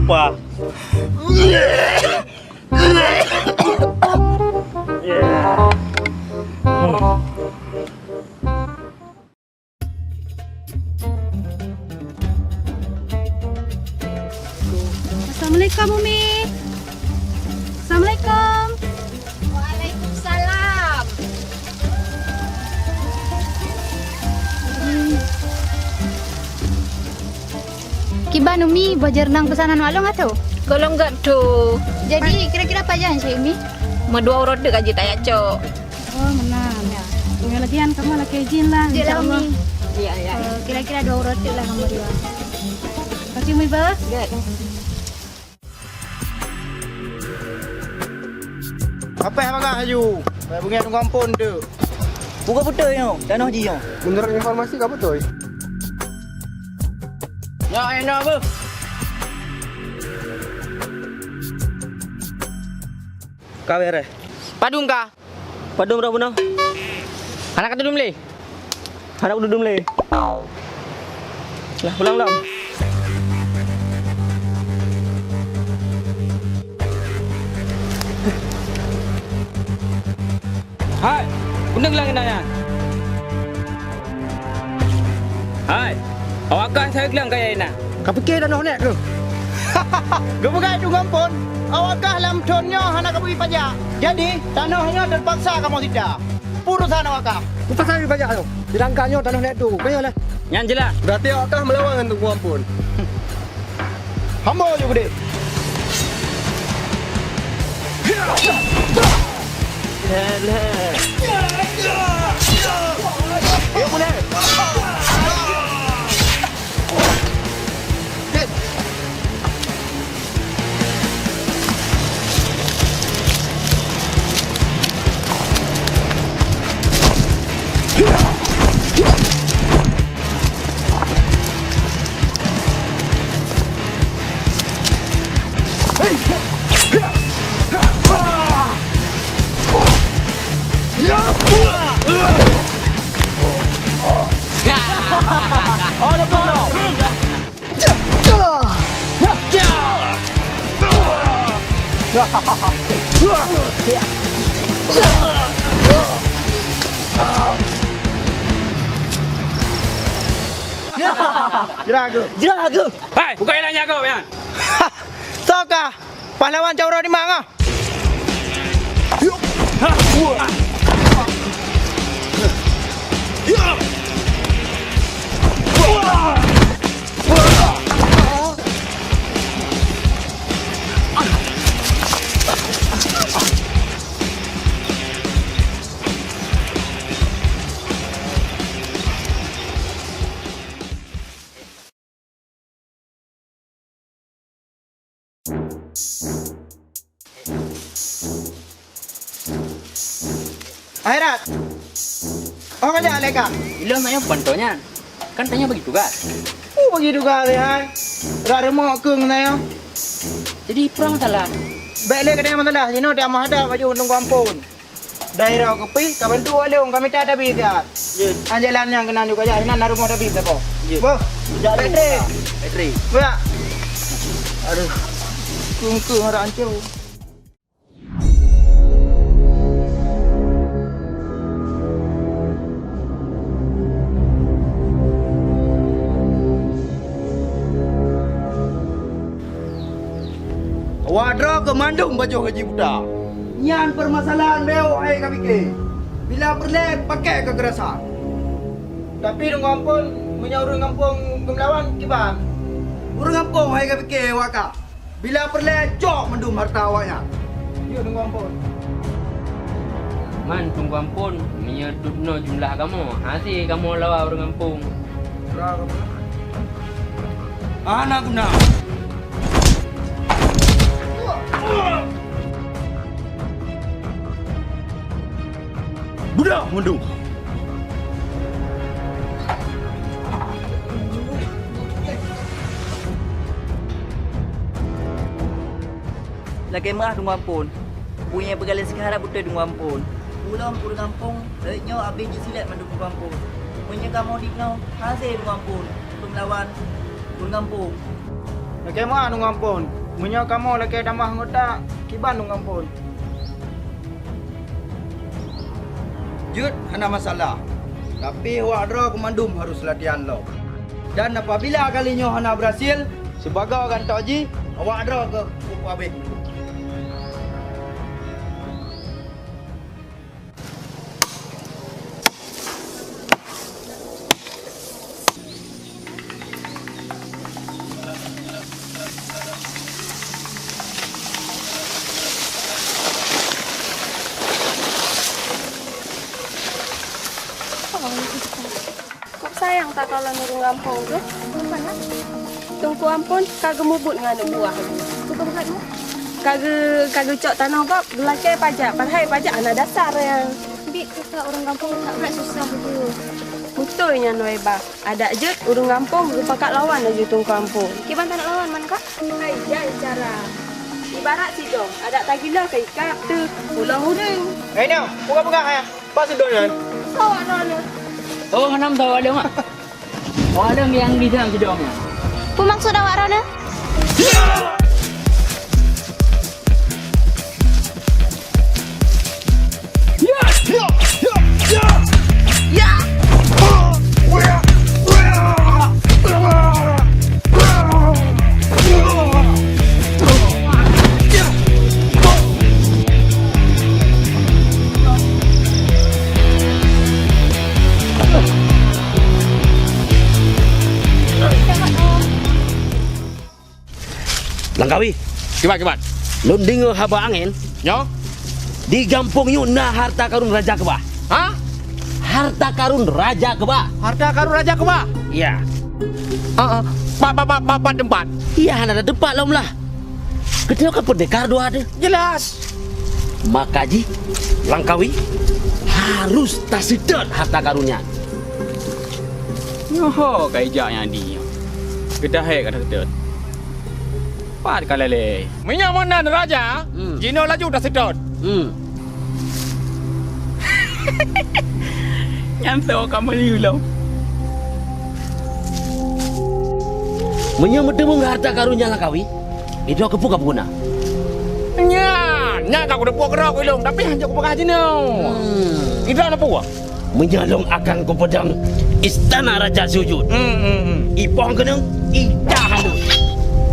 lupa. Assalamualaikum Umi. Assalamualaikum. Waalaikumsalam. Kiban Umi bajar nang pesanan walong atau? Kalau enggak tuh, Jadi kira-kira apa aja sih Umi? dua urut dek aja tanya cok. Oh menang ya. Umi lagian kamu lagi izin lah. Jelah Insyaallah. Umi. Iya iya. Kira-kira 2 urut lah kamu dia. Kasih Umi bah. Apa yang agak aju? Saya bunyi tunggu ampun tu. Bukan betul yo, tanah je yo. Menurut informasi kau betul? Ya enak apa? Kau beres. Padung kah? Padum berapa nak? Anak kata dum le. Anak dudum le. Lah pulang lam. Hai, undang lang nanya. Hai, awak kah saya bilang kaya ini? Kau fikir dah nak ke? Kau bukan tunggu ampun. Awakah lam tonnya anak kau pergi pajak. Jadi tanahnya terpaksa kamu tidak. Putusan awakah. Putusan pergi pajak tu. Dirangkanya tanah nek tu. Kau lah. Yang jelas. Berarti awakah melawan dengan tunggu ampun. Hamba je gede. Ya boleh. Jeraga. Jeraga. Hai, buka ilahnya kau ya. Sokah pahlawan Cauro di mana? Akhirat. Oh kerja leka. Ilah nanya pantonya. Kan tanya begitu kan? Oh begitu kali han. Rada mau keng naya. Jadi perang salah. Baik le kedai masalah. Jino dia mah ada baju untung kampung. Daerah kepi kapan tu oleh kami tak ada bidat. Anjalan yang kena juga ya. Ini naruh mau ada bidat po. Boh. Bateri. Bateri. Ya. Aduh. Kung rancau. Wadro ke Mandung baju haji buta. Nyan permasalahan beo ai kami ke. Bila perle pakai kekerasan. Tapi dong kampung menyaurung kampung kemelawan kiban. Urang kampung ai kami ke waka. Bila perle cok mendum harta awaknya. Yo dong kampung. Man, tunggu ampun, menyedut no jumlah kamu. Hasil kamu lawa orang kampung. Anak guna. Budak mundur. Lagi merah tunggu ampun. Punya bergalis sekarang betul tunggu ampun. Pulang pulang kampung, lenyau habis je silat mandu tunggu ampun. Punya kamu di no, hasil tunggu ampun. Untuk melawan pulang kampung. Lagi mana nung ampun? Munya kamu lagi damah ngotak, kiban nung ampun. Jut, hana masalah. Tapi awak draw komandum harus latihan lo. Dan apabila kalinya hana berhasil, sebagai orang Tok Haji, awak draw ke buku habis. Kok sayang tak kalau nurung kampung tu? Mana? Tungku ampun, kagak mubut nganu buah. Tukang kadu. Kagak cok tanah bab, belakang pajak. Padahal pajak anak dasar yang. Bik kata orang kampung tak nak susah tu. Betulnya noi ba. Ada je urang kampung lupa kak lawan aja tungku kampung. Kiban tak nak lawan man kak? Hai, ya cara. Ibarat si dong, ada tagila ke ikat tu. Ulang-ulang. Eh ni, buka-buka ya. Pas sedonyan. Sawak nana. Oh, hanam tahu ada mak. Oh, ada yang di dalam jedongnya. Apa maksud awak Rona? Langkawi, Kibat. lu dengar haba angin? Nyo? Di kampung yu na harta karun raja kebah. Ha? Harta karun raja kebah. Harta karun raja ke ba? Iya. Apa tempat? Iya, ada tempat lah. Ketika pendekar dua ada. Jelas. Maka ji, Langkawi harus tasidot harta karunnya. Yoho, kaijaknya dia. Kita kata sedot. Pat kalale. Minyak mana raja? Jino laju dah sedot. Nyanto kamu liulau. Menyemedemu harta karunnya Langkawi. Itu aku buka guna. Nya kau udah puak kerok ilung, tapi hanya kau pakai jino. Itu apa puak? Menyalong akan ke pedang istana Raja Sujud. Ipong kenang, ida halut.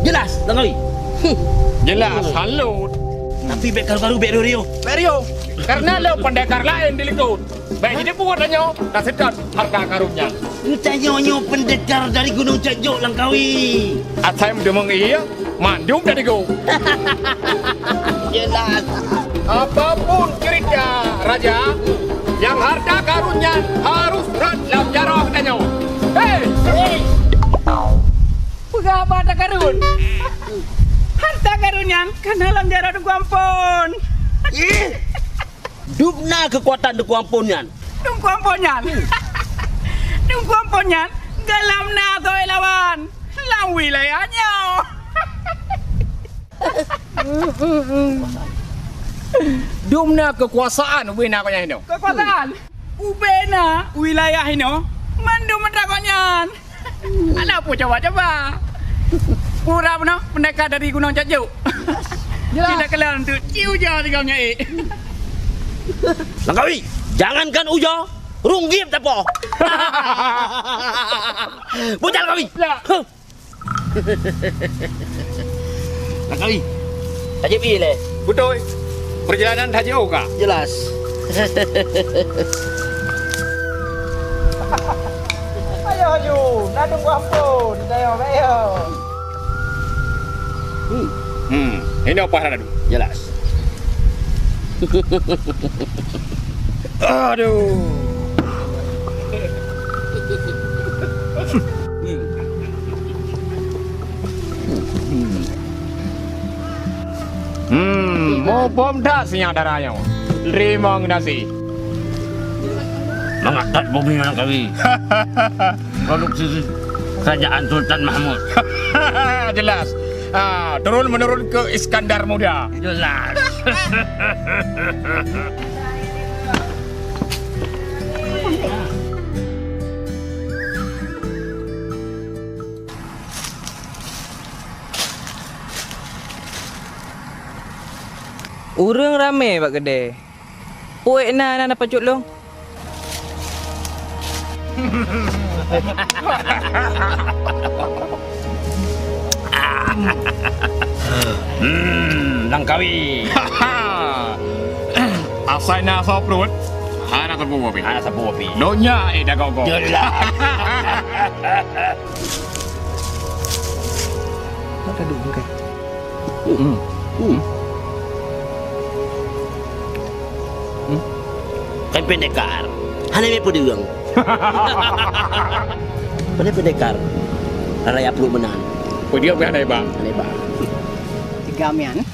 Jelas, Langkawi? Jelas, halut. Tapi baik karu-karu baik Rio. Mario, karena lo pendekar lain di likut. Baik ini puak danyo, dah sedot harta karunnya. Kita nyonya pendekar dari Gunung Cajuk Langkawi. Atai mendemung iya, mandum dari go. Jelas. Apapun cerita raja, yang harta karunnya harus berat dalam jarak danyo. Hei! Apa harta karun? Harta karunnya kan dalam jarak du ampun. Dupna kekuatan deku ampunnya. Dung ampunnya. Dung ampunnya dalam nato lawan. Lang wilayahnya. Dumna kekuasaan ubena kanya hino. Kekuasaan? Ubena wilayah hino. Mandum mendakonyan. Anak pun coba-coba. Pura benar pendekar dari Gunung Cajuk. Kita kelan tu ciu jauh di kaunya Langkawi, jangankan ujo, runggip tapo. Bocah Langkawi. Langkawi, tajib ile. Betul. Perjalanan Haji Oka. Jelas. Ayo, nadung ampun. Ayo. Ini apa hal itu? Jelas. Aduh. Mau bom dah siang darahnya. Terima kasih. Mengangkat bumi Langkawi. Produksi kerajaan Sultan Mahmud. Jelas. Turun menurun ke Iskandar Muda. Jelas. Urang ramai pak kedai. Puik na dapat cut long. Langkawi. Asal na sa perut. Hana sa buwa pi. Ana sa buwa pi. Donya dah kau. Jelas. Ada dulu kan. Kan pendekar. Hana me pudiang. Pada pendekar. Raya perlu menan. Dia berada bang. Ane ba. Tiga mian.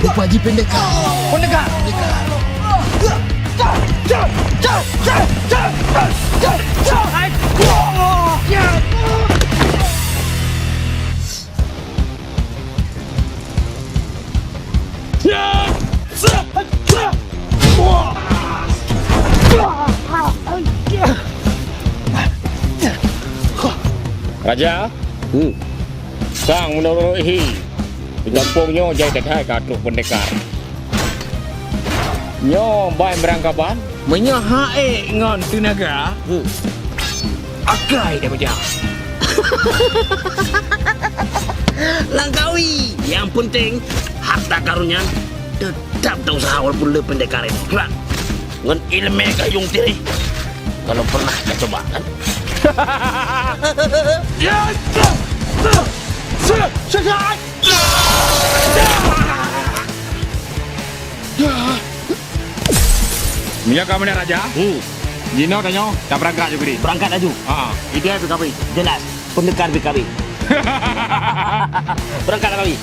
Rupa ji pendekar. Pendekar. Raja. Sang menolohi. Di kampungnya jai dekai katuk pendekar. Nyo bai merangkapan. Menyahae ngon tenaga. Akai dia macam. Langkawi. Yang penting harta karunnya tetap tak usaha walaupun le pendekar itu. Kelak. Ngon ilmu kayung tiri. Kalau pernah kita coba kan. Minyak kamu ni Raja. Jino tanya, dah berangkat juga ni. Berangkat aju. Ide tu kami. Jelas. Pendekar BKB. Berangkat kami.